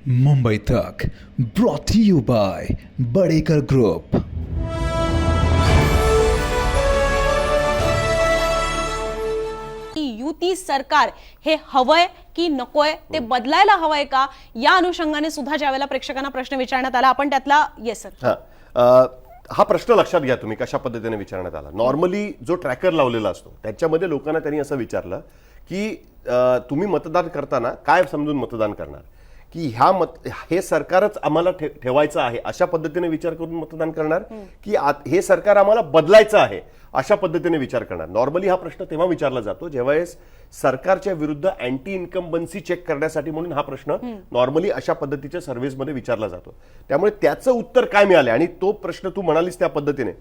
मुंबई तक brought to you by Badekar group. युती सरकार हे हवंय की नकोय, ते बदलायला हवंय का, या अनुषंगाने सुद्धा ज्यावेळेला प्रेक्षकांना प्रश्न विचारण्यात आला आपण त्यातला येस सर हा प्रश्न लक्षात घ्या तुम्ही कशा पद्धतीने विचारण्यात आला। नॉर्मली जो ट्रॅकर लावलेला असतो त्याच्यामध्ये लोकांना त्यांनी असं विचारलं की तुम्ही मतदान करताना काय समजून मतदान करणार, की हे सरकारच आम्हाला ठेवायचं आहे अशा पद्धतीने विचार करून मतदान करणार, की हे सरकार आम्हाला बदलायचं आहे अशा पद्धतीने विचार करणार। नॉर्मली हा प्रश्न तेव्हा विचारला जातो जेव्हा सरकारच्या विरुद्ध अँटी इन्कम्बन्सी चेक करण्यासाठी, म्हणून हा प्रश्न नॉर्मली अशा पद्धतीच्या सर्व्हिसमध्ये विचारला जातो। त्यामुळे त्याचं उत्तर काय मिळाले, आणि तो प्रश्न तू म्हणालीस त्या पद्धतीने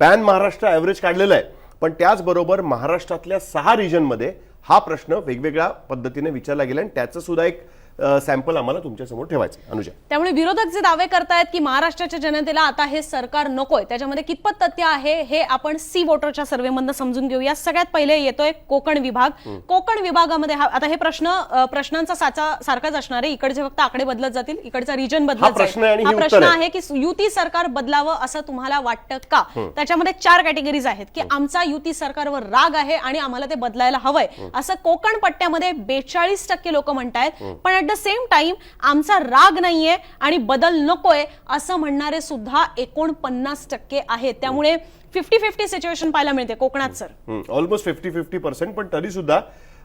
पॅन महाराष्ट्र ॲव्हरेज काढलेला आहे, पण त्याचबरोबर महाराष्ट्रातल्या 6 रिजनमध्ये हा प्रश्न वेगवेगळ्या पद्धतीने विचारला गेला, आणि त्याचं सुद्धा एक सॅम्पल आम्हाला तुमच्या समोर ठेवायचं अनुजा। त्यामुळे विरोधक जे दावे करतायत की महाराष्ट्राच्या जनतेला आता हे सरकार नकोय, त्याच्यामध्ये कितपत तथ्य आहे हे आपण सी वोटरच्या सर्व्हेमधून समजून घेऊया। सगळ्यात पहिले येतोय कोकण विभाग। कोकण विभागामध्ये आता हे प्रश्नांचा साचा सारखाच असणार आहे, इकडचे फक्त आकडे बदलत जातील, इकडचा रिजन बदलत जाईल। हा प्रश्न आहे की युती सरकार बदलावं असं तुम्हाला वाटतं का? त्याच्यामध्ये 4 कॅटेगरीज आहेत की आमचा युती सरकारवर राग आहे आणि आम्हाला ते बदलायला हवंय असं कोकण पट्ट्यामध्ये 42% लोक म्हणतायत, पण ऍट द सेम टाइम आमचा राग नाहीये आणि बदल नकोय असं म्हणणारे सुद्धा 49% आहेत। त्यामुळे 50-50 सिच्युएशन पाहायला मिळते कोकणात सर, ऑलमोस्ट 50-50%, पण तरी सुद्धा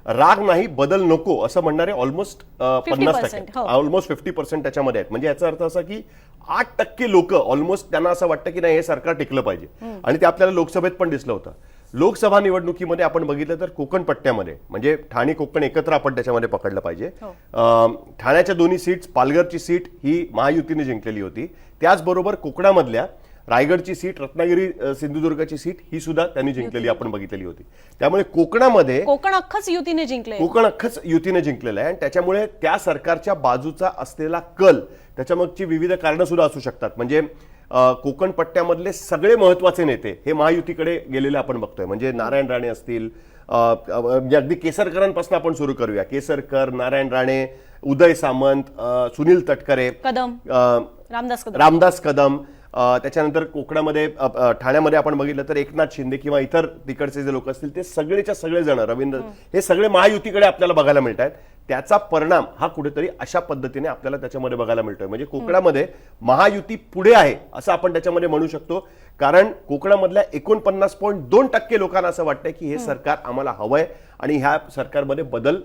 राग नाही बदल नको असं म्हणणारे ऑलमोस्ट 50%, ऑलमोस्ट 50% त्याच्यामध्ये आहेत। म्हणजे याचा अर्थ असा की 8% लोक ऑलमोस्ट त्यांना असं वाटतं की नाही हे सरकार टिकलं पाहिजे, आणि ते आपल्याला लोकसभेत पण दिसलं होतं। लोकसभा निवडणुकीमध्ये आपण बघितलं तर कोकण पट्ट्यामध्ये म्हणजे ठाणे कोकण एकत्र आपण त्याच्यामध्ये पकडलं पाहिजे। ठाण्याच्या दोन्ही सीट्स, पालघरची सीट ही महायुतीने जिंकलेली होती, त्याचबरोबर कोकणामधल्या रायगडची सीट, रत्नागिरी सिंधुदुर्गची सीट ही सुद्धा त्यांनी जिंकलेली आपण बघितलेली होती। त्यामुळे कोकणामध्ये कोकण अख्खच युतीने जिंकले, कोकण अख्खच युतीने जिंकलेलं आहे, आणि त्याच्यामुळे त्या सरकारच्या बाजूचा असलेला कल, त्याच्यामागची विविध कारणं सुद्धा असू शकतात। म्हणजे कोकण पट्ट्यामधले सगळे महत्वाचे नेते हे महायुतीकडे गेलेले आपण बघतोय। म्हणजे नारायण राणे असतील, अगदी केसरकरांपासून आपण सुरू करूया, केसरकर, नारायण राणे, उदय सामंत, सुनील तटकरे, कदम, रामदास कदम, त्याच्यानंतर कोकणामध्ये ठाण्यामध्ये आपण बघितलं तर एकनाथ शिंदे किंवा इतर तिकडचे जे लोक असतील ते सगळेच्या सगळे जण, रवींद्र, हे सगळे महायुतीकडे आपल्याला बघायला मिळत आहेत। त्याचा परिणाम हा कुठेतरी अशा पद्धतीने आपल्याला त्याच्यामध्ये बघायला मिळतोय। म्हणजे कोकणामध्ये महायुती पुढे आहे असं आपण त्याच्यामध्ये म्हणू शकतो, कारण कोकणामधल्या 49.2% लोकांना असं वाटतंय की हे सरकार आम्हाला हवंय आणि ह्या सरकारमध्ये बदल,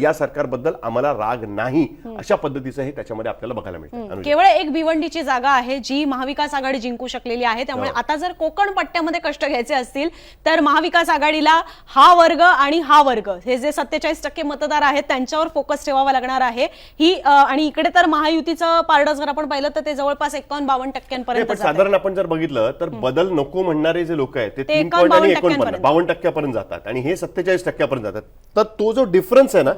या सरकारबद्दल आम्हाला राग नाही अशा पद्धतीचं हे त्याच्यामध्ये आपल्याला बघायला मिळतं। केवळ एक भिवंडीची जागा आहे जी महाविकास आघाडी जिंकू शकलेली आहे। त्यामुळे आता जर कोकण पट्ट्यामध्ये कष्ट घ्यायचे असतील तर महाविकास आघाडीला हा वर्ग आणि हा वर्ग, हे जे 47% मतदार आहेत त्यांच्यावर फोकस ठेवावा लागणार आहे ही, आणि इकडे तर महायुतीचं पारडं जर आपण पाहिलं तर ते जवळपास 51-52% साधारण आपण जर बघितलं तर बदल नको म्हणणारे जे लोक आहेत ते 52% जातात, आणि हे 47% जातात। तर तो जो डिफरन्स आहे ना,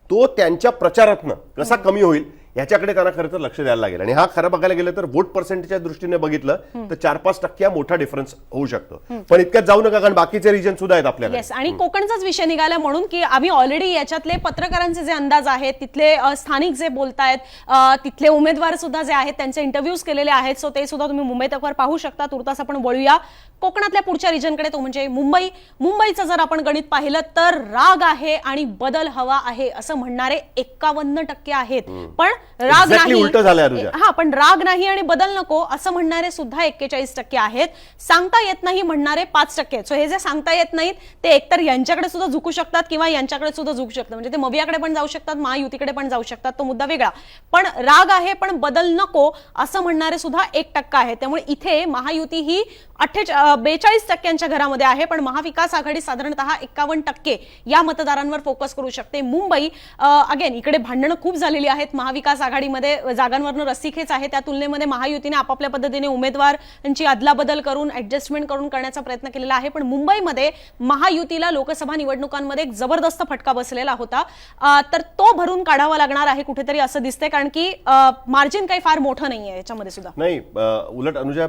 तो त्यांच्या प्रचारातनं कसा कमी होईल याच्याकडे त्यांना खरं तर लक्ष द्यायला लागेल। आणि हा खरं बघायला गेलं तर वोट पर्सेंटेजच्या दृष्टीने बघितलं तर 4-5% मोठा डिफरन्स होऊ शकतो, पण इतक्यात जाऊ नका कारण बाकीचे रिजन सुद्धा आहेत आपल्याला। आणि कोकणचाच विषय निघाला म्हणून की आम्ही ऑलरेडी याच्यातले पत्रकारांचे जे अंदाज आहेत, तिथले स्थानिक जे बोलतायत, तिथले उमेदवार सुद्धा जे आहेत त्यांचे इंटरव्ह्यूज केलेले आहेत, सो ते सुद्धा तुम्ही मुंबई तकवर पाहू शकता। तुर्तास आपण वळूया कोकणातल्या पुढच्या रिजनकडे, तो म्हणजे मुंबईचं जर आपण गणित पाहिलं तर राग आहे आणि बदल हवा आहे असं म्हणणारे 51% आहेत, पण राग नाही, पण राग नाही आणि बदल नको असं म्हणणारे सुद्धा 41% आहेत। सांगता येत नाही म्हणणारे 5%। सो हे जे सांगता येत नाहीत ते एकतर यांच्याकडे सुद्धा झुकू शकतात किंवा यांच्याकडे सुद्धा झुकू शकतात, म्हणजे ते मवियाकडे पण जाऊ शकतात, महायुतीकडे पण जाऊ शकतात, तो मुद्दा वेगळा। पण राग आहे पण बदल नको असं म्हणणारे सुद्धा 1% आहेत। त्यामुळे इथे महायुती ही 42% घरामध्ये आहे, पण महाविकास आघाडी साधारणतः 51% या मतदारांवर फोकस करू शकते। मुंबई अगेन इकडे भांडणं खूप झालेली आहेत, महाविकास आघाडीमध्ये जागांवरनं रस्सीखेच आहे, त्या तुलनेमध्ये महायुतीने आपापल्या पद्धतीने उमेदवारांची अदलाबदल करून ऍडजस्टमेंट करून करण्याचा प्रयत्न केलेला आहे। पण मुंबईमध्ये महायुतीला लोकसभा निवडणुकांमध्ये एक जबरदस्त फटका बसलेला होता, तर तो भरून काढावा लागणार आहे कुठेतरी असं दिसतंय, कारण की मार्जिन काही फार मोठं नाहीये याच्यामध्ये सुद्धा। नाही, उलट अनुजा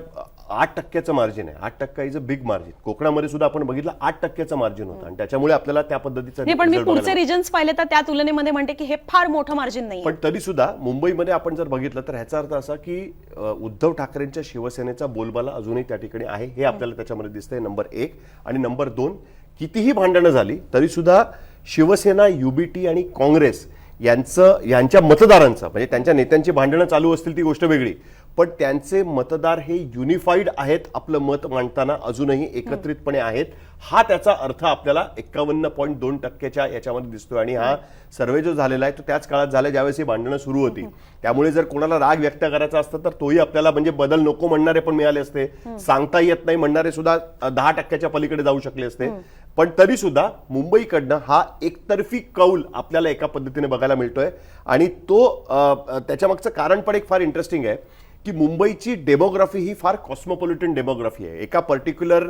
8% मार्जिन आहे. 8% इज अ बिग मार्जिन. कोकणामध्ये सुद्धा आपण बघितलं 8% मार्जिन होतं आणि त्याच्यामुळे आपल्याला त्या पद्धतीचं नाही, पण मी result पुढचे बघायला रिजन्स पाहिले तर त्या तुलनेमध्ये म्हणते की हे फार मोठं मार्जिन नाही. पण तरी सुद्धा मुंबईमध्ये आपण जर बघितलं तर ह्याचा अर्थ असा की उद्धव ठाकरेंच्या शिवसेनेचा बोलबाला अजूनही त्या ठिकाणी आहे हे आपल्याला त्याच्यामध्ये दिसतंय. नंबर 1 आणि नंबर 2, कितीही भांडणं झाली तरी सुद्धा शिवसेना, युबीटी आणि काँग्रेस यांच्या मतदारांचं म्हणजे त्यांच्या नेत्यांची भांडणं चालू असतील ती गोष्ट वेगळी, पण त्यांचे मतदार हे युनिफाईड आहेत. आपलं मत मांडताना अजूनही एकत्रितपणे आहेत. हा त्याचा अर्थ आपल्याला 51.2% याच्यामध्ये दिसतोय. आणि हा सर्वे जो झालेला आहे तो त्याच काळात झाला ज्यावेळेस ही भांडणं सुरू होती. त्यामुळे जर कोणाला राग व्यक्त करायचा असतं तर तोही आपल्याला म्हणजे बदल नको म्हणणारे पण मिळाले असते, सांगता येत नाही म्हणणारे सुद्धा 10% पलीकडे जाऊ शकले असते. पण तरी सुद्धा मुंबईकडनं हा एकतर्फी कौल आपल्याला एका पद्धतीने बघायला मिळतोय. आणि तो त्याच्यामागचं कारण पण एक फार इंटरेस्टिंग आहे की मुंबईची डेमोग्राफी ही फार कॉस्मोपॉलिटन डेमोग्राफी आहे. एका पर्टिक्युलर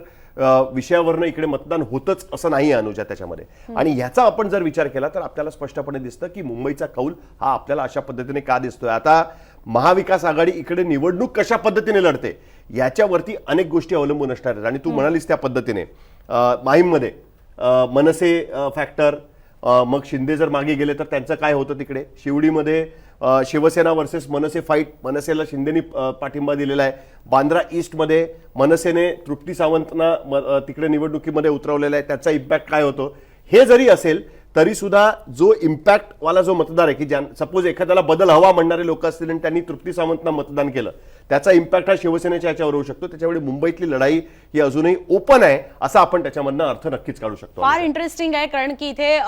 विषयावरनं इकडे मतदान होतच असं नाही अनुजा त्याच्यामध्ये. आणि ह्याचा आपण जर विचार केला तर आपल्याला स्पष्टपणे दिसतं की मुंबईचा कौल हा आपल्याला अशा पद्धतीने का दिसतोय. आता महाविकास आघाडी इकडे निवडणूक कशा पद्धतीने लढते याच्यावरती अनेक गोष्टी अवलंबून असणार आहेत. आणि तू म्हणालीस त्या पद्धतीने माहीममध्ये मनसे फॅक्टर, मग शिंदे जर मागे गेले तर त्यांचं काय होतं तिकडे. शिवडीमध्ये शिवसेना वर्सेस मनसे फाईट, मनसेला शिंदेनी पाठिंबा दिलेला आहे. बांद्रा ईस्टमध्ये मनसेने तृप्ती सावंतना तिकडे निवडणुकीमध्ये उतरवलेला आहे. त्याचा इम्पॅक्ट काय होतो हे जरी असेल तरी सुद्धा जो इम्पॅक्ट वाला जो मतदार आहे की सपोज एखाद्याला बदल हवा म्हणणारे लोक असतील आणि त्यांनी तृप्ती सावंतना मतदान केलं, त्याचा इम्पॅक्ट हा शिवसेनेच्या याच्यावर होऊ शकतो. त्याच्यामुळे मुंबईतली लढाई ही अजूनही ओपन आहे असा आपण त्याच्यामधनं अर्थ नक्कीच काढू शकतो. फार इंटरेस्टिंग आहे कारण की इथे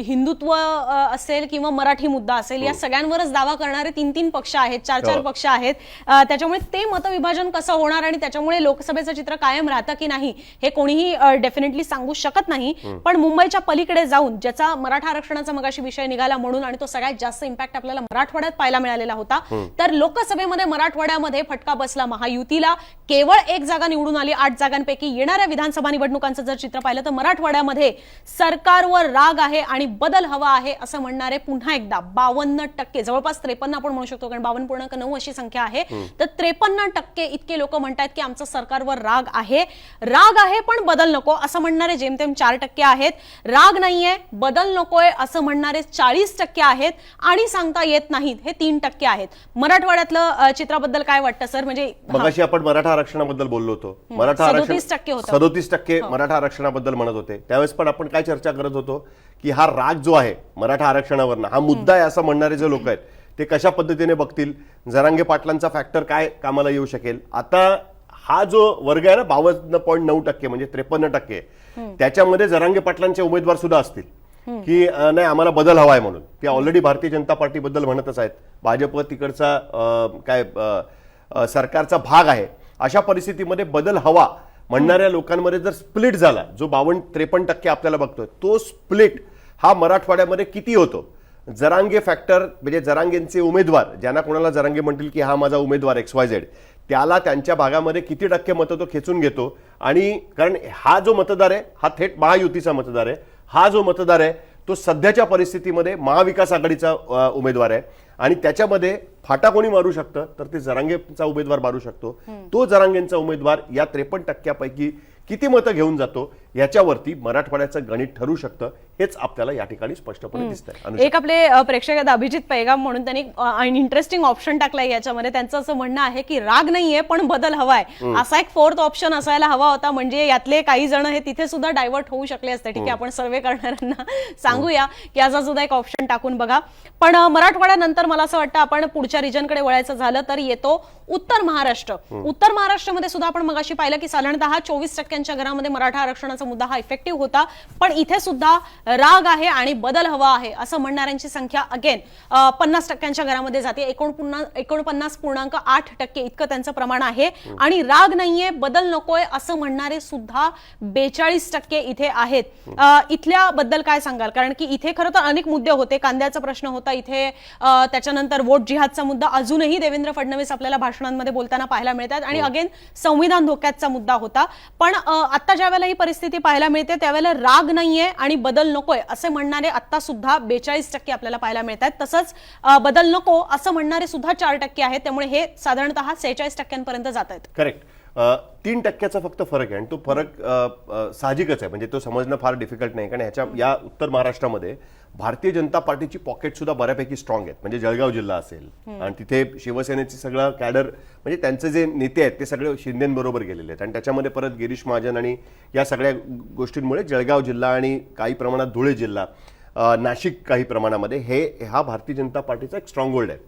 हिंदुत्व असेल किंवा मराठी मुद्दा असेल या सगळ्यांवरच दावा करणारे 3-3 पक्ष आहेत, 4-4 पक्ष आहेत. त्याच्यामुळे ते मतविभाजन कसं होणार आणि त्याच्यामुळे लोकसभेचं चित्र कायम राहतं की नाही हे कोणीही डेफिनेटली सांगू शकत नाही. पण मुंबईच्या पलीकडे जाऊन ज्याचा मराठा आरक्षणाचा मगाशी विषय निघाला म्हणून आणि तो सगळ्यात जास्त इम्पॅक्ट आपल्याला मराठवाड्यात पाहायला मिळालेला होता. तर लोकसभेमध्ये मराठवाड्यामध्ये फटका बसला महायुतीला. केवळ 1 जागा निवडून आली 8 जागांपैकी. येणाऱ्या विधानसभा निवडणुकांचं जर चित्र पाहिलं तर मराठवाड्यामध्ये सरकारवर राग आहे आणि बदल हवा आहे असं म्हणणारे पुन्हा एकदा 52%, जवळपास 53 आपण म्हणू शकतो कारण 52.9 अशी संख्या आहे. तर 53% इतके लोक म्हणतात की आमचं सरकारवर राग आहे पण बदल नको असं म्हणणारे जेमतेम 4% आहेत. राग नाहीये, बदल नकोय असं म्हणणारे 40% आहेत आणि सांगता येत नाहीत हे 3% आहेत. मराठवाड्यातलं चित्राबद्दल काय वाटतं सर? म्हणजे मगाशी आपण मराठा आरक्षणाबद्दल बोललो होतो. मराठा आरक्षण 37% मराठा आरक्षणाबद्दल म्हणत होते. त्यावेळेस पण आपण काय चर्चा करत होतो की हा राग जो आहे मराठा आरक्षणावरनं हा मुद्दा आहे असं म्हणणारे जे लोक आहेत ते कशा पद्धतीने बघतील, जरांगे पाटलांचा फॅक्टर काय कामाला येऊ शकेल. आता हा जो वर्ग आहे ना 52.9% म्हणजे 53%, त्याच्यामध्ये जरांगे पाटलांचे उमेदवार सुद्धा असतील की नाही आम्हाला बदल हवाय म्हणून. ते ऑलरेडी भारतीय जनता पार्टी बद्दल म्हणतच आहेत. भाजप तिकडचा काय सरकारचा भाग आहे. अशा परिस्थितीमध्ये बदल हवा म्हणणाऱ्या लोकांमध्ये जर स्प्लिट झाला, जो 52-53% आपल्याला बघतोय, तो स्प्लिट हा मराठवाड्यामध्ये किती होतो. जरांगे फॅक्टर म्हणजे जरांगेंचे उमेदवार, ज्यांना कोणाला जरांगे म्हणतील की हा माझा उमेदवार XYZ, त्याला त्यांच्या भागामध्ये किती टक्के मतं तो खेचून घेतो. आणि कारण हा जो मतदार आहे हा थेट महायुतीचा मतदार आहे. हा जो मतदार आहे तो सध्याच्या परिस्थितीमध्ये महाविकास आघाडीचा उमेदवार आहे आणि त्याच्यामध्ये फाटा कोणी मारू शकतं तर ते जरांगेचा उमेदवार मारू शकतो. तो जरांगेंचा उमेदवार या 53% किती मतं घेऊन जातो याच्यावरती मराठवाड्याचं गणित ठरू शकतं. हेच आपल्याला या ठिकाणी स्पष्टपणे दिसतंय. एक आपले प्रेक्षक आहेत अभिजित पैगाम म्हणून, त्यांनी इंटरेस्टिंग ऑप्शन टाकलाय याच्यामध्ये. त्यांचं असं म्हणणं आहे की राग नाहीये पण बदल हवाय, असा एक 4th ऑप्शन असायला हवा होता. म्हणजे यातले काही जण हे तिथे सुद्धा डायव्हर्ट होऊ शकले असते. ठीक आहे, आपण सर्वे करणाऱ्यांना सांगूया की याचा सुद्धा एक ऑप्शन टाकून बघा. पण मराठवाड्यानंतर मला असं वाटतं आपण पुढच्या रिजनकडे वळायचं झालं तर येतो उत्तर महाराष्ट्र. उत्तर महाराष्ट्रामध्ये सुद्धा आपण मगाशी पाहिलं की साधारणतः 24% घरामध्ये मराठा आरक्षणाचा मुद्दा हा इफेक्टिव्ह होता. पण इथे सुद्धा राग आहे आणि बदल हवा आहे असं म्हणणाऱ्यांची संख्या अगेन 50% घरामध्ये जाते. 49.8% इतकं त्यांचं प्रमाण आहे. आणि राग नाहीये, बदल नकोय असं म्हणणारे सुद्धा 42% इथे आहेत. इथल्या बद्दल काय सांगाल? कारण की इथे खरं तर अनेक मुद्दे होते. कांद्याचा प्रश्न होता इथे, त्याच्यानंतर वोट जिहादचा मुद्दा अजूनही देवेंद्र फडणवीस आपल्याला भाषणांमध्ये बोलताना पाहायला मिळतात. आणि अगेन संविधान धोक्याचा मुद्दा होता. पण आता ज्या वेळेला ही परिस्थिती पाहायला मिळते त्यावेळेला राग नाहीये आणि बदल नकोय असे म्हणणारे आता सुद्धा 42% आपल्याला पाहायला मिळतात. तसंच बदल नको असं म्हणणारे सुद्धा 4% आहेत. त्यामुळे हे साधारणतः 46% पर्यंत जात आहेत. करेक्ट. 3% फक्त फरक आहे आणि तो फरक साहजिकच आहे, म्हणजे तो समजणं फार डिफिकल्ट नाही. कारण या उत्तर महाराष्ट्रामध्ये भारतीय जनता पार्टीची पॉकेट सुद्धा बऱ्यापैकी स्ट्रॉंग आहेत. म्हणजे जळगाव जिल्हा असेल आणि तिथे शिवसेनेचे सगळं कॅडर, म्हणजे त्यांचे जे नेते आहेत ते सगळे शिंदेबरोबर गेलेले आहेत आणि त्याच्यामध्ये परत गिरीश महाजन आणि या सगळ्या गोष्टींमुळे जळगाव जिल्हा आणि काही प्रमाणात धुळे जिल्हा, नाशिक काही प्रमाणामध्ये हा भारतीय जनता पार्टीचा एक स्ट्रॉंग होल्ड आहे.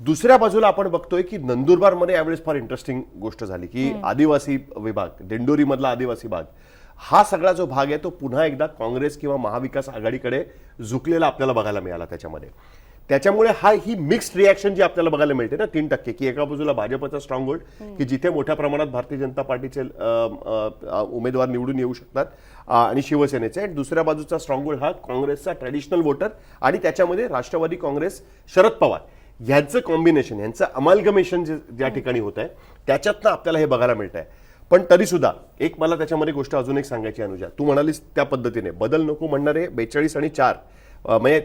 दुसऱ्या बाजूला आपण बघतोय की नंदुरबारमध्ये यावेळेस फार इंटरेस्टिंग गोष्ट झाली की आदिवासी विभाग, दिंडोरी मधला आदिवासी भाग, हा सगळा जो भाग आहे तो पुन्हा एकदा काँग्रेस किंवा महाविकास आघाडीकडे झुकलेला आपल्याला बघायला मिळाला त्याच्यामुळे ही मिक्स्ड रिॲक्शन जी आपल्याला बघायला मिळते ना 3%, की एका बाजूला भाजपचा स्ट्रॉंग होल्ड की जिथे मोठ्या प्रमाणात भारतीय जनता पार्टीचे उमेदवार निवडून येऊ शकतात आणि शिवसेनेचे, आणि दुसऱ्या बाजूचा स्ट्रॉंग होल्ड हा काँग्रेसचा ट्रॅडिशनल वोटर आणि त्याच्यामध्ये राष्ट्रवादी काँग्रेस, शरद पवार यांचं कॉम्बिनेशन, यांचं अमालगमेशन ज्या ठिकाणी होत आहे त्याच्यातनं आपल्याला हे बघायला मिळत आहे. पण तरी सुद्धा एक मला त्याच्यामध्ये गोष्ट अजून एक सांगायची अनुजा, तू म्हणालीस त्या पद्धतीने बदल नको म्हणणारे 42 आणि 4 म्हणजे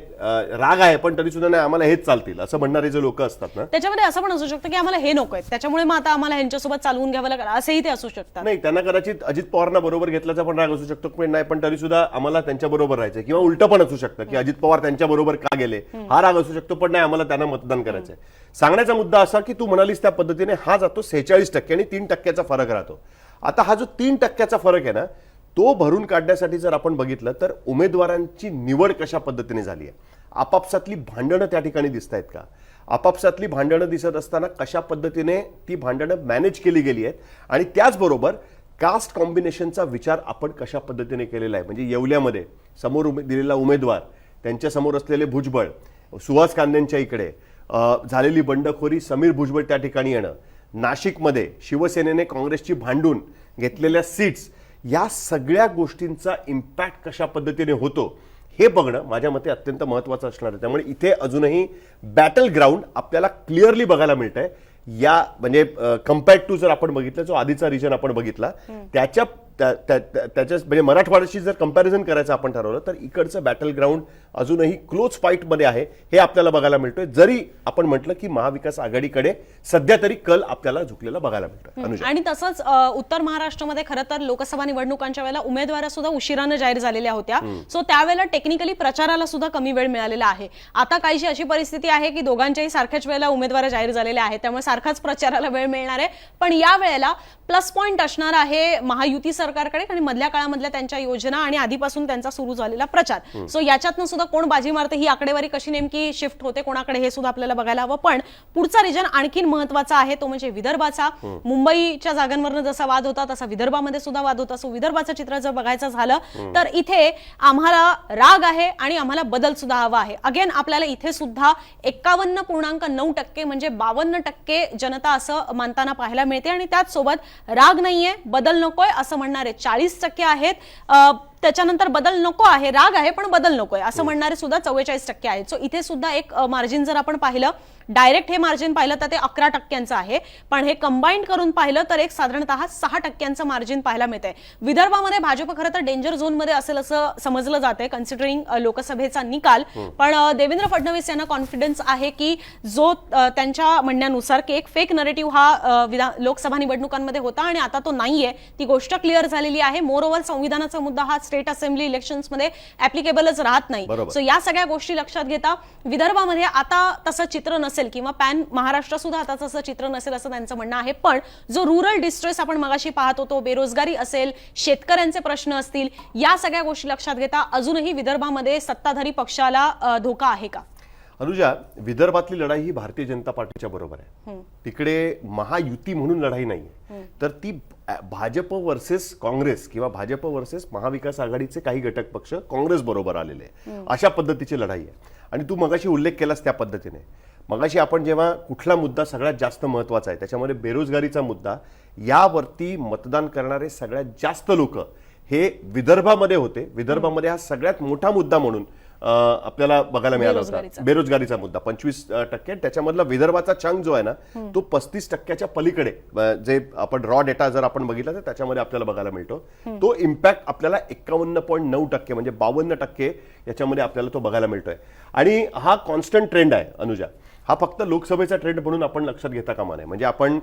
राग आहे पण तरी सुद्धा नाही आम्हाला हेच चालतील असं म्हणणारे जे लोक असतात ना, त्याच्यामध्ये असं पण असू शकतं की आम्हाला हे नकोय त्याच्यामुळे मग आता आम्हाला ह्यांच्यासोबत चालवून घ्यावं लागेल असेही ते असू शकतात. नाही, त्यांना कदाचित अजित पवारांना बरोबर घेतल्याचा पण राग असू शकतो, पण नाही पण तरी सुद्धा आम्हाला त्यांच्या बरोबर राहायचंय, किंवा उलटं पण असू शकतं की अजित पवार त्यांच्या बरोबर का गेले हा राग असू शकतो, पण नाही आम्हाला त्यांना मतदान करायचंय. सांगण्याचा मुद्दा असा की तू म्हणालीस त्या पद्धतीने हा जातो 46% आणि 3%चा फरक राहतो. आता हा जो 3%चा फरक आहे ना तो भरून काढण्यासाठी जर आपण बघितलं तर उमेदवारांची निवड कशा पद्धतीने झाली आहे, आपापसातली भांडणं त्या ठिकाणी दिसत आहेत का, आपापसातली भांडणं दिसत असताना कशा पद्धतीने ती भांडणं मॅनेज केली गेली आहेत, आणि त्याचबरोबर कास्ट कॉम्बिनेशनचा विचार आपण कशा पद्धतीने केलेला आहे. म्हणजे येवल्यामध्ये समोर दिलेला उमेदवार, त्यांच्या समोर असलेले भुजबळ, सुहास कांदेंच्या इकडे झालेली बंडखोरी, समीर भुजबळ त्या ठिकाणी येणं, नाशिकमध्ये शिवसेनेने काँग्रेसची भांडून घेतलेल्या सीट्स, या सगळ्या गोष्टींचा इम्पॅक्ट कशा पद्धतीने होतो हे बघणं माझ्या मते अत्यंत महत्त्वाचं असणार आहे. त्यामुळे इथे अजूनही बॅटल ग्राउंड आपल्याला क्लिअरली बघायला मिळत आहे. या म्हणजे कम्पेअर्ड टू जर आपण बघितलं जो आधीचा रिजन आपण बघितला त्याच्या म्हणजे मराठवाड्याशी जर कंपॅरिझन करायचं आपण ठरवलं तर इकडचं बॅटल ग्राउंड अजूनही क्लोज फाईटमध्ये आहे हे आपल्याला बघायला मिळतोय. जरी आपण म्हटलं की महाविकास आघाडीकडे सध्या तरी कल आपल्याला झुकलेला बघायला मिळतोय. आणि तसंच उत्तर महाराष्ट्रामध्ये खरं तर लोकसभा निवडणुकांच्या वेळेला उमेदवार सुद्धा उशिरानं जाहीर झालेल्या होत्या, सो त्यावेळेला टेक्निकली प्रचाराला सुद्धा कमी वेळ मिळालेला आहे. आता काहीशी अशी परिस्थिती आहे की दोघांच्याही सारख्याच वेळेला उमेदवार जाहीर झालेले आहेत, त्यामुळे सारखाच प्रचाराला वेळ मिळणार आहे. पण या वेळेला प्लस पॉइंट असणार आहे महायुती सरकारकडे आणि मधल्या काळामधल्या त्यांच्या योजना आणि आधीपासून त्यांचा सुरू झालेला प्रचार. सो याच्यातनं सुद्धा कोण बाजी मारते, ही आकडेवारी कशी नेमकी शिफ्ट होते कोणाकडे हे सुद्धा आपल्याला बघायला हवं. पण पुढचा रिजन आणखीन महत्वाचा आहे तो म्हणजे विदर्भाचा. मुंबईच्या जागांवरनं जसा वाद होता तसा विदर्भामध्ये सुद्धा वाद होता. सो विदर्भाचं चित्र जर बघायचं झालं तर इथे आम्हाला राग आहे आणि आम्हाला बदल सुद्धा हवा आहे. अगेन आपल्याला इथे सुद्धा 51.9% म्हणजे 52% जनता असं मानताना पाहायला मिळते, आणि त्याचसोबत राग नाहीये, बदल नकोय असं म्हणणारे 40% आहेत. त्याच्यानंतर बदल नको आहे, राग आहे पण बदल नकोय असं म्हणणारे सुद्धा 44% आहेत. सो इथे सुद्धा एक मार्जिन जर आपण पाहिलं, डायरेक्ट हे मार्जिन पाहिलं तर ते 11% आहे, पण हे कंबाईंड करून पाहिलं तर एक साधारणतः 6% मार्जिन पाहायला मिळतंय. विदर्भामध्ये भाजप खरं तर डेंजर झोन मध्ये असेल असं समजलं जातंय कन्सिडरिंग लोकसभेचा निकाल. पण देवेंद्र फडणवीस यांना कॉन्फिडन्स आहे की जो त्यांच्या म्हणण्यानुसार की एक फेक नरेटिव्ह हा लोकसभा निवडणुकांमध्ये होता आणि आता तो नाहीये, ती गोष्ट क्लिअर झालेली आहे. मोर ओव्हर संविधानाचा मुद्दा हा स्टेट असेंब्ली इलेक्शन्स मध्ये ऍप्लिकेबलच राहत नाही. सो या सगळ्या गोष्टी लक्षात घेता विदर्भामध्ये आता तसं चित्र नसेल किंवा पॅन महाराष्ट्र सुद्धा आता तसं चित्र नसेल असं त्यांचं म्हणणं आहे. पण जो रुरल डिस्ट्रेस आपण मगाशी पाहत होतो, बेरोजगारी असेल, शेतकऱ्यांचे प्रश्न असतील, या सगळ्या गोष्टी लक्षात घेता अजूनही विदर्भामध्ये सत्ताधारी पक्षाला धोका आहे का? अनुजा, विदर्भातली लढाई ही भारतीय जनता पार्टीच्या बरोबर आहे. तिकडे महायुती म्हणून लढाई नाहीये, तर ती भाजप वर्सेस काँग्रेस किंवा भाजप वर्सेस महाविकास आघाडीचे काही घटक पक्ष काँग्रेस बरोबर आलेले अशा पद्धतीची लढाई आहे. आणि तू मगाशी उल्लेख केलास त्या पद्धतीने, मगाशी आपण जेव्हा कुठला मुद्दा सगळ्यात जास्त महत्वाचा आहे त्याच्यामध्ये बेरोजगारीचा मुद्दा, यावरती मतदान करणारे सगळ्यात जास्त लोक हे विदर्भामध्ये होते. विदर्भामध्ये हा सगळ्यात मोठा मुद्दा म्हणून आपल्याला बघायला मिळाला होता बेरोजगारीचा मुद्दा 25%. त्याच्यामधला विदर्भाचा चंक जो आहे ना तो 35%च्या पलीकडे, जे आपण रॉ डेटा जर आपण बघितला तर त्याच्यामध्ये आपल्याला बघायला मिळतो. तो इम्पॅक्ट आपल्याला 51.9% म्हणजे 52% याच्यामध्ये आपल्याला तो बघायला मिळतोय. आणि हा कॉन्स्टंट ट्रेंड आहे अनुजा. हा फक्त लोकसभेचा ट्रेंड म्हणून आपण लक्षात घेता कामा नये. म्हणजे आपण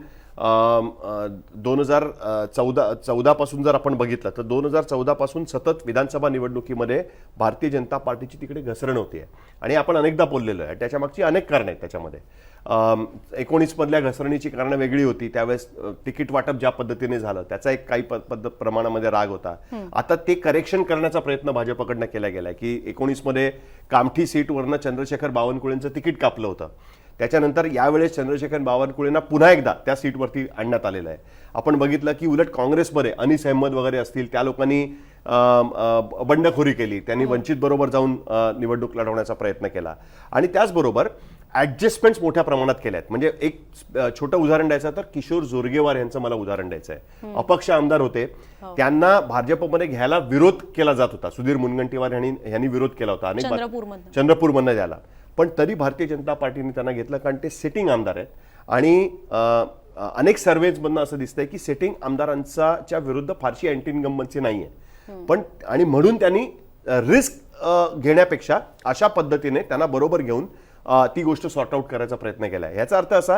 2014 पासून जर आपण बघितलं तर 2014 पासून सतत विधानसभा निवडणुकीमध्ये भारतीय जनता पार्टीची तिकडे घसरण होतीये आणि आपण अनेकदा बोललेलो आहे. त्याच्या मागची अनेक कारणं आहेत. त्याच्यामध्ये 19 मधल्या घसरणीची कारणं वेगळी होती. त्यावेळेस तिकीट वाटप ज्या पद्धतीने झालं त्याचा एक काही प्रमाणामध्ये राग होता. आता ते करेक्शन करण्याचा प्रयत्न भाजपकडनं केला गेलाय की 19 मध्ये कामठी सीटवरनं चंद्रशेखर बावनकुळेंचं तिकीट कापलं होतं. त्याच्यानंतर यावेळेस चंद्रशेखर बावनकुळेंना पुन्हा एकदा त्या सीटवरती आणण्यात आलेलं आहे. आपण बघितलं की उलट काँग्रेसमध्ये अनीस अहमद वगैरे असतील त्या लोकांनी बंडखोरी केली. त्यांनी वंचित बरोबर जाऊन निवडणूक लढवण्याचा प्रयत्न केला आणि त्याचबरोबर ऍडजस्टमेंट्स मोठ्या प्रमाणात केल्या आहेत. म्हणजे एक छोटं उदाहरण द्यायचं तर किशोर जोरगेवार यांचं मला उदाहरण द्यायचं आहे. अपक्ष आमदार होते, त्यांना भाजपमध्ये घ्यायला विरोध केला जात होता. सुधीर मुनगंटीवार यांनी विरोध केला होता अनेक चंद्रपूरमधनं द्यायला, पण तरी भारतीय जनता पार्टीने त्यांना घेतलं कारण ते सिटिंग आमदार आहेत. आणि अनेक सर्वेजमधनं असं दिसतंय की सिटिंग आमदारांच्या विरुद्ध फारशी अँटी इन्कम्बन्सी नाहीये, पण आणि म्हणून त्यांनी रिस्क घेण्यापेक्षा अशा पद्धतीने त्यांना बरोबर घेऊन ती गोष्ट सॉर्ट आउट करायचा प्रयत्न केला आहे. याचा अर्थ असा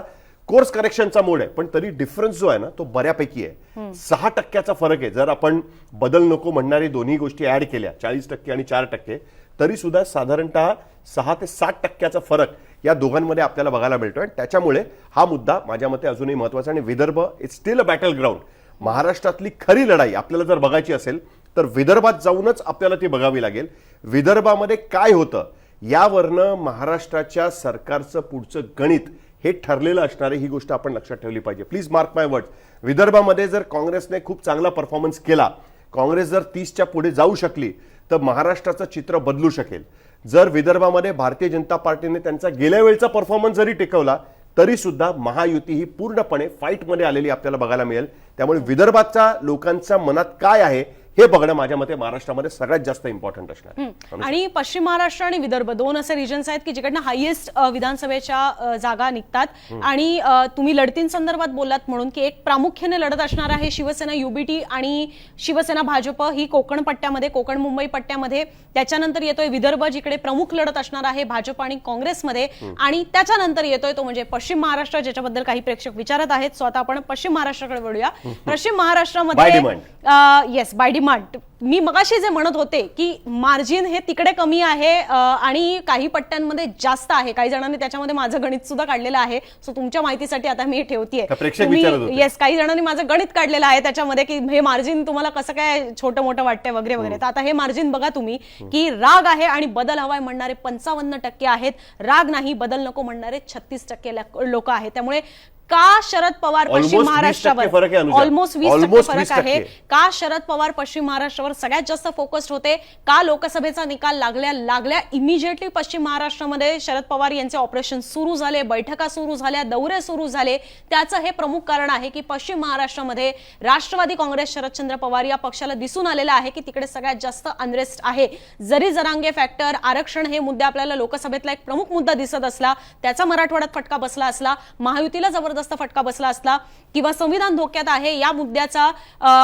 कोर्स करेक्शनचा मोड आहे, पण तरी डिफरन्स जो आहे ना तो बऱ्यापैकी आहे. 6% फरक आहे. जर आपण बदल नको म्हणणारी दोन्ही गोष्टी ऍड केल्या 40% आणि 4%, तरी सुद्धा साधारणतः 6 ते 7% फरक या दोघांमध्ये आपल्याला बघायला मिळतोय. त्याच्यामुळे हा मुद्दा माझ्या मते अजूनही महत्वाचा. आणि Vidarbha it's steel a battle ground. महाराष्ट्रातली खरी लढाई आपल्याला जर बघायची असेल तर विदर्भात जाऊनच आपल्याला ती बघावी लागेल. विदर्भामध्ये काय होतं यावरनं महाराष्ट्राच्या सरकारचं पुढचं गणित हे ठरलेलं असणार आहे. ही गोष्ट आपण लक्षात ठेवली पाहिजे. Please mark my words. विदर्भामध्ये जर काँग्रेसने खूप चांगला परफॉर्मन्स केला, काँग्रेस जर 30च्या पुढे जाऊ शकली तर महाराष्ट्राचं चित्र बदलू शकेल. जर विदर्भामध्ये भारतीय जनता पार्टीने त्यांचा गेल्या वेळचा परफॉर्मन्स जरी टिकवला तरी सुद्धा महायुती ही पूर्णपणे फाईटमध्ये आलेली आपल्याला बघायला मिळेल. त्यामुळे विदर्भाच्या लोकांच्या मनात काय आहे हे बघणं माझ्या मते महाराष्ट्रामध्ये सगळ्यात जास्त इम्पॉर्टंट असणार. आणि पश्चिम महाराष्ट्र आणि विदर्भ दोन असे रिजन्स आहेत की जिकडनं हायेस्ट विधानसभेच्या जागा निघतात. आणि तुम्ही लढतींसंदर्भात बोललात म्हणून की एक प्रामुख्याने लढत असणार आहे शिवसेना युबीटी आणि शिवसेना भाजप ही कोकण पट्ट्यामध्ये, कोकण मुंबई पट्ट्यामध्ये. त्याच्यानंतर येतोय विदर्भ जिकडे प्रमुख लढत असणार आहे भाजप आणि काँग्रेसमध्ये. आणि त्याच्यानंतर येतोय तो म्हणजे पश्चिम महाराष्ट्र, ज्याच्याबद्दल काही प्रेक्षक विचारत आहेत. सो आता आपण पश्चिम महाराष्ट्राकडे वळूया. पश्चिम महाराष्ट्रामध्ये येस बाय डिमांड. मी मगाशी जे म्हणत होते की मार्जिन हे तिकडे कमी आहे आणि काही पट्ट्यांमध्ये जास्त आहे. काही जणांनी त्याच्यामध्ये माझं गणित सुद्धा काढलेलं आहे. सो तुमच्या माहितीसाठी आता मी ठेवतेय. येस, काही जणांनी माझं गणित काढलेलं आहे त्याच्यामध्ये की हे मार्जिन तुम्हाला कसं काय छोटं मोठं वाटतंय वगैरे वगैरे. तर आता हे मार्जिन बघा तुम्ही की राग आहे आणि बदल हवाय म्हणणारे 55% आहेत. राग नाही, बदल नको म्हणणारे 36% लोक आहेत. त्यामुळे का शरद पवार पश्चिम महाराष्ट्रावर ऑलमोस्ट 20% फरक आहे. का शरद पवार पश्चिम महाराष्ट्रावर सगळ्यात जास्त फोकस्ड होते, का लोकसभेचा निकाल लागल्या इमिजिएटली पश्चिम महाराष्ट्रामध्ये शरद पवार यांचे ऑपरेशन सुरू झाले, बैठका सुरू झाल्या, दौरे सुरू झाले. त्याचं हे प्रमुख कारण आहे की पश्चिम महाराष्ट्रामध्ये राष्ट्रवादी काँग्रेस शरदचंद्र पवार या पक्षाला दिसून आलेलं आहे की तिकडे सगळ्यात जास्त अनरेस्ट आहे. जरी जरांगे फॅक्टर, आरक्षण हे मुद्दे आपल्याला लोकसभेतला एक प्रमुख मुद्दा दिसत असला, त्याचा मराठवाड्यात फटका बसला असला, महायुतीला जबरदस्त फटका बसला असला किंवा संविधान धोक्यात आहे या मुद्द्याचा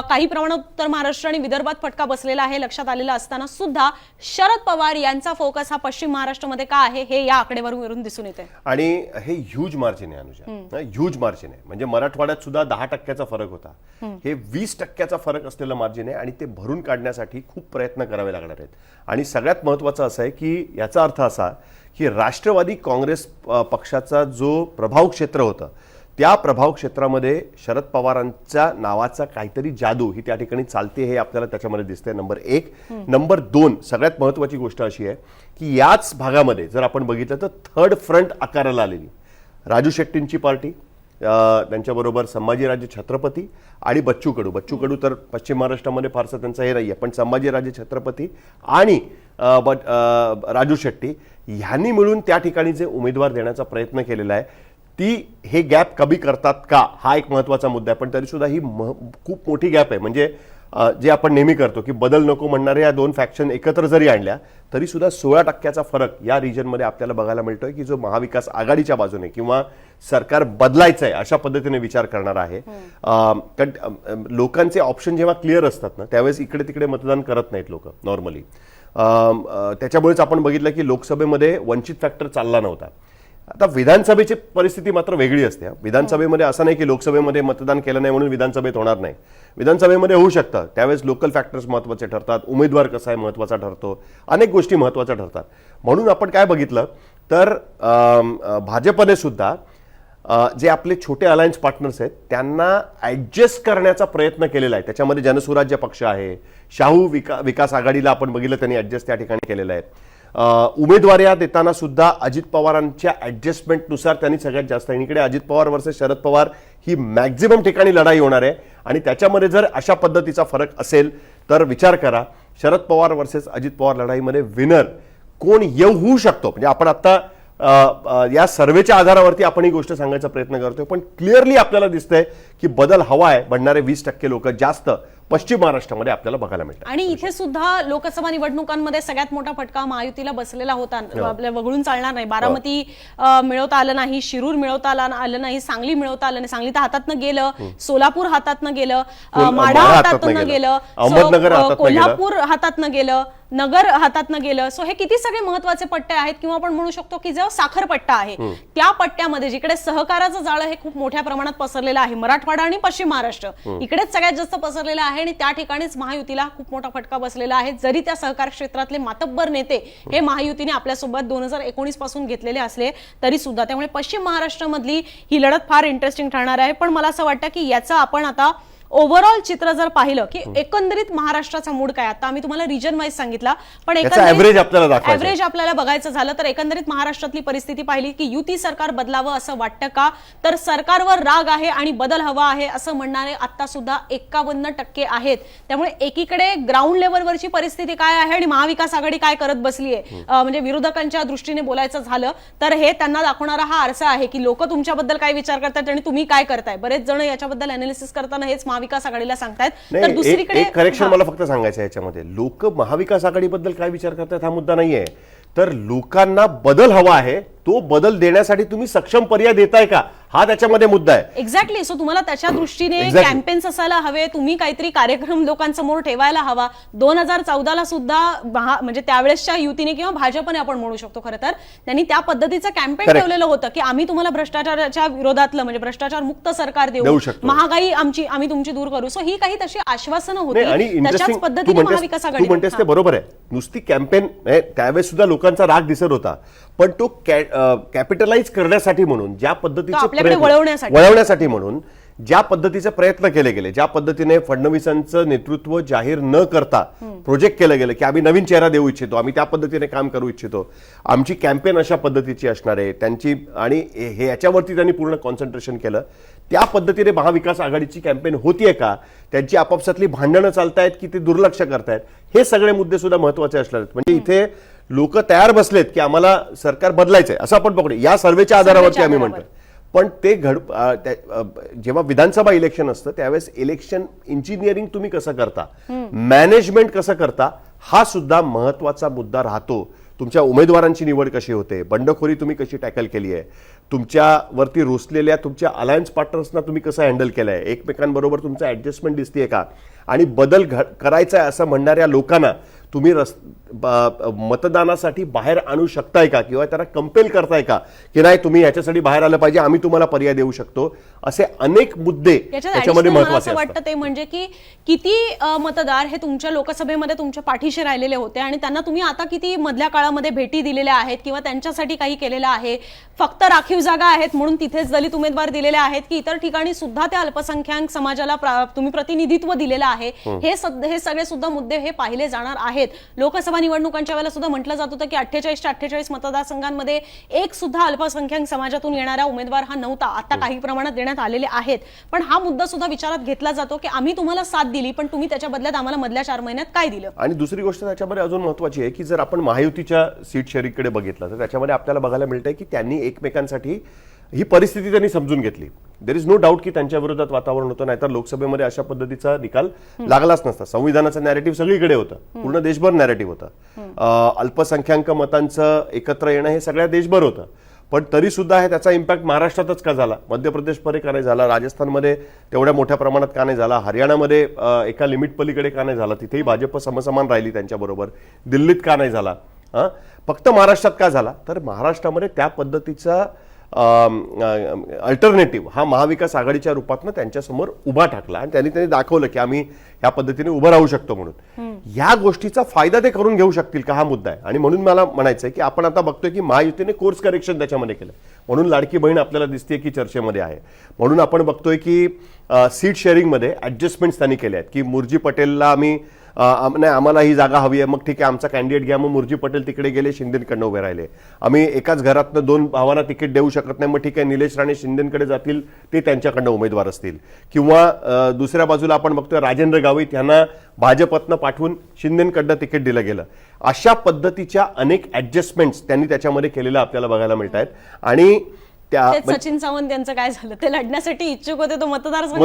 काही प्रमाणात उत्तर महाराष्ट्र आणि विदर्भात फटका बसलेला आहे लक्षात आलेला असताना सुद्धा शरद पवार यांचा फोकस हा पश्चिम महाराष्ट्रामध्ये का आहे हे या आकडेवारीवरून दिसून येते. आणि हे ह्यूज मार्जिन आहे अनुजा, ह्यूज मार्जिन आहे. म्हणजे मराठवाड्यात सुद्धा 10% फरक होता, हे 20% फरक असलेलं मार्जिन आहे आणि ते भरून काढण्यासाठी खूप प्रयत्न करावे लागणार आहेत. आणि सगळ्यात महत्वाचं असं आहे की याचा अर्थ असा की राष्ट्रवादी काँग्रेस पक्षाचा जो प्रभाव क्षेत्र होतं त्या प्रभाव क्षेत्रामध्ये शरद पवारांच्या नावाचा काहीतरी जादू ही त्या ठिकाणी चालते हे आपल्याला त्याच्यामध्ये दिसतंय. नंबर 1. नंबर 2, सगळ्यात महत्वाची गोष्ट अशी आहे की याच भागामध्ये जर आपण बघितलं तर थर्ड फ्रंट आकाराला आलेली राजू शेट्टींची पार्टी, त्यांच्याबरोबर संभाजीराजे छत्रपती आणि बच्चू कडू तर पश्चिम महाराष्ट्रामध्ये फारसं त्यांचं हे नाहीये, पण संभाजीराजे छत्रपती आणि राजू शेट्टी ह्यांनी मिळून त्या ठिकाणी जे उमेदवार देण्याचा प्रयत्न केलेला आहे ती हे गॅप कमी करतात का हा एक महत्वाचा मुद्दा आहे. पण तरी सुद्धा ही खूप मोठी गॅप आहे. म्हणजे जे आपण नेहमी करतो की बदल नको म्हणणारे या दोन फॅक्शन एकत्र जरी आणल्या तरी सुद्धा 16% फरक या रिजनमध्ये आपल्याला बघायला मिळतोय की जो महाविकास आघाडीच्या बाजूने किंवा सरकार बदलायचं आहे अशा पद्धतीने विचार करणार आहे. कारण लोकांचे ऑप्शन जेव्हा क्लिअर असतात ना त्यावेळेस इकडे तिकडे मतदान करत नाहीत लोक नॉर्मली. त्याच्यामुळेच आपण बघितलं की लोकसभेमध्ये वंचित फॅक्टर चालला नव्हता. आता विधानसभेची परिस्थिती मात्र वेगळी असते. विधानसभेमध्ये असं नाही की लोकसभेमध्ये मतदान केलं नाही म्हणून विधानसभेत होणार नाही. विधानसभेमध्ये होऊ शकतं. त्यावेळेस लोकल फॅक्टर्स महत्त्वाचे ठरतात, उमेदवार कसा आहे महत्त्वाचा ठरतो, अनेक गोष्टी महत्त्वाच्या ठरतात. म्हणून आपण काय बघितलं तर भाजपने सुद्धा जे आपले छोटे अलायन्स पार्टनर्स आहेत त्यांना ऍडजस्ट करण्याचा प्रयत्न केलेला आहे. त्याच्यामध्ये जनसुराज्य पक्ष आहे, शाहू विकास आघाडीला आपण बघितलं त्यांनी ऍडजस्ट त्या ठिकाणी केलेलं आहे. उमेदवाऱ्या देताना सुद्धा अजित पवारांच्या ऍडजस्टमेंटनुसार त्यांनी सगळ्यात जास्त, इकडे अजित पवार वर्सेस शरद पवार ही मॅक्झिमम ठिकाणी लढाई होणार आहे. आणि त्याच्यामध्ये जर अशा पद्धतीचा फरक असेल तर विचार करा, शरद पवार वर्सेस अजित पवार लढाईमध्ये विनर कोण होऊ शकतो. म्हणजे आपण आता या सर्वेच्या आधारावरती आपण ही गोष्ट सांगायचा प्रयत्न करतोय, पण क्लिअरली आपल्याला दिसतंय की बदल हवा आहे. बनणारे 20% लोक जास्त पश्चिम महाराष्ट्रामध्ये आपल्याला बघायला मिळतात. आणि इथे सुद्धा लोकसभा निवडणुकांमध्ये सगळ्यात मोठा फटका महायुतीला बसलेला होता. आपल्या वगळून चालणार नाही. बारामती मिळवता आलं नाही, शिरूर मिळवता आलं नाही, सांगली मिळवता आलं नाही, सांगली तर हातातनं गेलं, सोलापूर हातातनं गेलं, माढा हातातनं गेलं, अहमदनगर कोल्हापूर हातातनं गेलं, नगर हातातनं गेलं. सो हे किती सगळे महत्वाचे पट्टे आहेत, किंवा आपण म्हणू शकतो की जो साखर पट्टा आहे त्या पट्ट्यामध्ये जिकडे सहकाराचं जाळं हे खूप मोठ्या प्रमाणात पसरलेलं आहे, मराठवाडा आणि पश्चिम महाराष्ट्र इकडेच सगळ्यात जास्त पसरलेलं आहे. आणि त्या ठिकाणीच महायुतीला खूप मोठा फटका बसलेला आहे. जरी त्या सहकार क्षेत्रातले मातब्बर नेते हे महायुतीने आपल्यासोबत 2019 पासून घेतलेले असले तरी सुद्धा, त्यामुळे पश्चिम महाराष्ट्रामधली ही लढत फार इंटरेस्टिंग ठरणार आहे. पण मला असं वाटतं की याचं आपण आता ओव्हरऑल चित्र जर पाहिलं की एकंदरीत महाराष्ट्राचा मूड काय, आता आम्ही तुम्हाला रिजन वाईज सांगितला, पण ऍव्हरेज आपल्याला बघायचं झालं तर एकंदरीत महाराष्ट्रातली परिस्थिती पाहिली की युती सरकार बदलावं असं वाटतं का, तर सरकारवर राग आहे आणि बदल हवा आहे असं म्हणणारे आता सुद्धा 51% आहेत. त्यामुळे एकीकडे ग्राउंड लेवलवरची परिस्थिती काय आहे आणि महाविकास आघाडी काय करत बसली आहे, म्हणजे विरोधकांच्या दृष्टीने बोलायचं झालं तर हे त्यांना दाखवणारा हा आरसा आहे की लोक तुमच्याबद्दल काय विचार करतात आणि तुम्ही काय करताय. बरेच जण याच्याबद्दल अनालिसिस करताना हेच महाविकास आघाडीला सांगतायत. तर दुसरीकडे करेक्शन मला फक्त सांगायचं याच्यामध्ये, लोक महाविकास आघाडीबद्दल काय विचार करतात हा मुद्दा नाहीये, तर लोकांना बदल हवा आहे, तो बदल देण्यासाठी तुम्ही सक्षम पर्याय देताय का हा त्याच्यामध्ये मुद्दा आहे. एक्झॅक्टली. सो तुम्हाला त्याच्या दृष्टीने कॅम्पेन्स असायला हवे, तुम्ही काहीतरी कार्यक्रम लोकांसमोर ठेवायला हवा. 2014ला सुद्धा म्हणजे त्यावेळेसच्या युतीने किंवा भाजपने आपण म्हणू शकतो खरं तर त्यांनी त्या पद्धतीचं कॅम्पेन ठेवलेलं होतं की आम्ही तुम्हाला भ्रष्टाचाराच्या विरोधातलं म्हणजे भ्रष्टाचार मुक्त सरकार देऊ, महागाई आम्ही तुमची दूर करू. सो ही काही तशी आश्वासनं होती. त्याच्याच पद्धतीने महाविकास आघाडी तू म्हणतेस ते बरोबर आहे. नुसती कॅम्पेन त्यावेळेस सुद्धा लोकांचा राग दिसत होता, पण तो कॅपिटलाइज करण्यासाठी म्हणून ज्या पद्धतीचे वळवण्यासाठी म्हणून ज्या पद्धतीचे प्रयत्न केले गेले, ज्या पद्धतीने फडणवीसांचं नेतृत्व जाहीर न करता प्रोजेक्ट केलं गेलं की आम्ही नवीन चेहरा देऊ इच्छितो, आम्ही त्या पद्धतीने काम करू इच्छितो, आमची कॅम्पेन अशा पद्धतीची असणार आहे त्यांची, आणि हे याच्यावरती त्यांनी पूर्ण कॉन्सन्ट्रेशन केलं. त्या पद्धतीने महाविकास आघाडीची कॅम्पेन होतीये का, त्यांची आपापसातली भांडणं चालतायत की ते दुर्लक्ष करतायत, हे सगळे मुद्दे सुद्धा महत्वाचे असणार आहेत. म्हणजे इथे लोक तयार बसलेत की आम्हाला सरकार बदलायचंय असं आपण पकडू या सर्वेच्या आधारावरती आम्ही म्हणतो. पण ते जेव्हा विधानसभा इलेक्शन असतं त्यावेळेस इलेक्शन इंजिनिअरिंग तुम्ही कसं करता, मॅनेजमेंट कसं करता, हा सुद्धा महत्वाचा मुद्दा राहतो. तुमच्या उमेदवारांची निवड कशी होते, बंडखोरी तुम्ही कशी टॅकल केली आहे, तुमच्यावरती रुसलेल्या तुमच्या अलायन्स पार्टनर्सना तुम्ही कसं हँडल केलंय, एकमेकांबरोबर तुमचं ऍडजस्टमेंट दिसतेय का, आणि बदल करायचा आहे असं म्हणणाऱ्या लोकांना तुम्ही मतदानासाठी बाहेर आणू शकताय का, किंवा त्यांना कंपेल करताय का की नाही तुम्ही याच्यासाठी बाहेर आलं पाहिजे, आम्ही तुम्हाला पर्याय देऊ शकतो. असे अनेक मुद्दे त्याच्यामध्ये महत्त्वाचे वाटतं. ते म्हणजे की किती मतदार हे तुमच्या लोकसभेमध्ये तुमच्या पाठीशी राहिलेले होते आणि त्यांना तुम्ही आता किती मधल्या काळामध्ये भेटी दिलेल्या आहेत किंवा त्यांच्यासाठी काही केलेलं आहे. फक्त राखीव जागा आहेत म्हणून तिथेच दलित उमेदवार दिलेले आहेत की इतर ठिकाणी सुद्धा त्या अल्पसंख्याक समाजाला तुम्ही प्रतिनिधित्व दिलेलं आहे, हे सगळे सुद्धा मुद्दे हे पाहिले जाणार आहेत. लोकसभा निवडणुकांच्या वेळेला सुद्धा म्हटलं जात होतं की 48 मतदारसंघांमध्ये एक सुद्धा अल्पसंख्याक समाजातून येणारा उमेदवार हा नव्हता. आता काही प्रमाणात देण्यात आलेले आहेत, पण हा मुद्दा सुद्धा विचारात घेतला जातो की आम्ही तुम्हाला साथ दिली पण तुम्ही त्याच्या बदल्यात आम्हाला मधल्या 4 महिन्यात काय दिलं. आणि दुसरी गोष्ट त्याच्यामध्ये अजून महत्वाची आहे की जर आपण महायुतीच्या सीट शेअरिंगकडे बघितलं तर त्याच्यामध्ये आपल्याला बघायला मिळतंय की त्यांनी एकमेकांसाठी ही परिस्थिती त्यांनी समजून घेतली. देर इज नो डाऊट की त्यांच्या विरोधात वातावरण होतं, नाहीतर लोकसभेमध्ये अशा पद्धतीचा निकाल लागलाच नसता. संविधानाचं नॅरेटिव्ह सगळीकडे होतं, पूर्ण देशभर नॅरेटिव्ह होतं. अल्पसंख्याक मतांचं एकत्र येणं हे सगळ्या देशभर होतं, पण तरी सुद्धा त्याचा इम्पॅक्ट महाराष्ट्रातच का झाला, मध्य प्रदेशमध्ये का नाही झाला, राजस्थानमध्ये तेवढ्या मोठ्या प्रमाणात का नाही झाला, हरियाणामध्ये एका लिमिट पलीकडे का नाही झाला, तिथेही भाजप समसमान राहिली त्यांच्याबरोबर, दिल्लीत का नाही झाला. फक्त महाराष्ट्रात काय झाला तर महाराष्ट्रामध्ये त्या पद्धतीचा अल्टरनेटिव्ह हा महाविकास आघाडीच्या रूपातनं त्यांच्यासमोर उभा ठाकला आणि त्यांनी दाखवलं की आम्ही ह्या पद्धतीने उभं राहू शकतो म्हणून. या गोष्टीचा फायदा ते करून घेऊ शकतील का हा मुद्दा आहे. आणि म्हणून मला म्हणायचं आहे की आपण आता बघतोय की महायुतीने कोर्स करेक्शन त्याच्यामध्ये केलं म्हणून लाडकी बहीण आपल्याला दिसते की चर्चेमध्ये आहे. म्हणून आपण बघतोय की सीट शेअरिंगमध्ये ऍडजस्टमेंट्स त्यांनी केल्या आहेत की मुरजी पटेलला आम्ही नाही आम्हाला ही जागा हवी आहे मग ठीक आहे आमचा कॅन्डिडेट घ्या. मग मुरजी पटेल तिकडे गेले शिंदेकडनं उभे राहिले. आम्ही एकाच घरातनं 2 भावांना तिकीट देऊ शकत नाही मग ठीक आहे निलेश राणे शिंदेकडे जातील ते त्यांच्याकडनं उमेदवार असतील. किंवा दुसऱ्या बाजूला आपण बघतोय राजेंद्र गावित यांना भाजपतनं पाठवून शिंदेकडनं तिकीट दिलं गेलं. अशा पद्धतीच्या अनेक ऍडजस्टमेंट्स त्यांनी त्याच्यामध्ये केलेल्या आपल्याला बघायला मिळत आहेत. आणि सचिन सावंत यांचं काय झालं ते लढण्यासाठी इच्छुक होते तो मतदारसंघ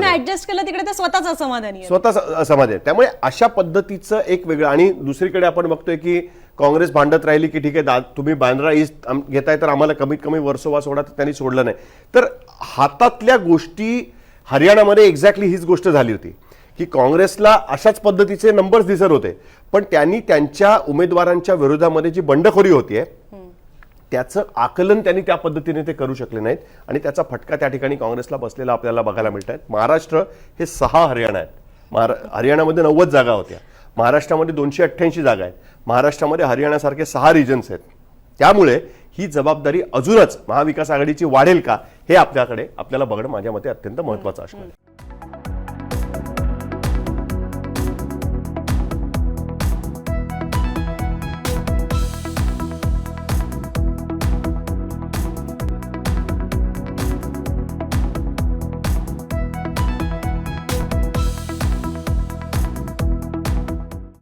ऍडजस्ट केलं तिकडे ते स्वतःच असमाधानी आहे. त्यामुळे अशा पद्धतीचं एक वेगळं. आणि दुसरीकडे आपण बघतोय की काँग्रेस भांडत राहिली की ठीक आहे तुम्ही बांद्रा ईस्ट घेताय तर आम्हाला कमीत कमी वर्सोवा सोडा तर त्यांनी सोडलं नाही. तर हातातल्या गोष्टी हरियाणामध्ये एक्झॅक्टली हीच गोष्ट झाली होती की काँग्रेसला अशाच पद्धतीचे नंबर्स दिसत होते पण त्यांनी त्यांच्या उमेदवारांच्या विरोधामध्ये जी बंडखोरी होतीये त्याचं आकलन त्यांनी त्या पद्धतीने ते करू शकले नाहीत आणि त्याचा फटका त्या ठिकाणी काँग्रेसला बसलेला आपल्याला बघायला मिळत आहेत. महाराष्ट्र हे 6 हरियाणा आहेत. हरियाणामध्ये 90 जागा होत्या. महाराष्ट्रामध्ये 288 जागा आहेत. महाराष्ट्रामध्ये हरियाणासारखे 6 रिजन्स आहेत. त्यामुळे ही जबाबदारी अजूनच महाविकास आघाडीची वाढेल का हे आपल्याला बघणं माझ्या मते अत्यंत महत्त्वाचं असणार आहे.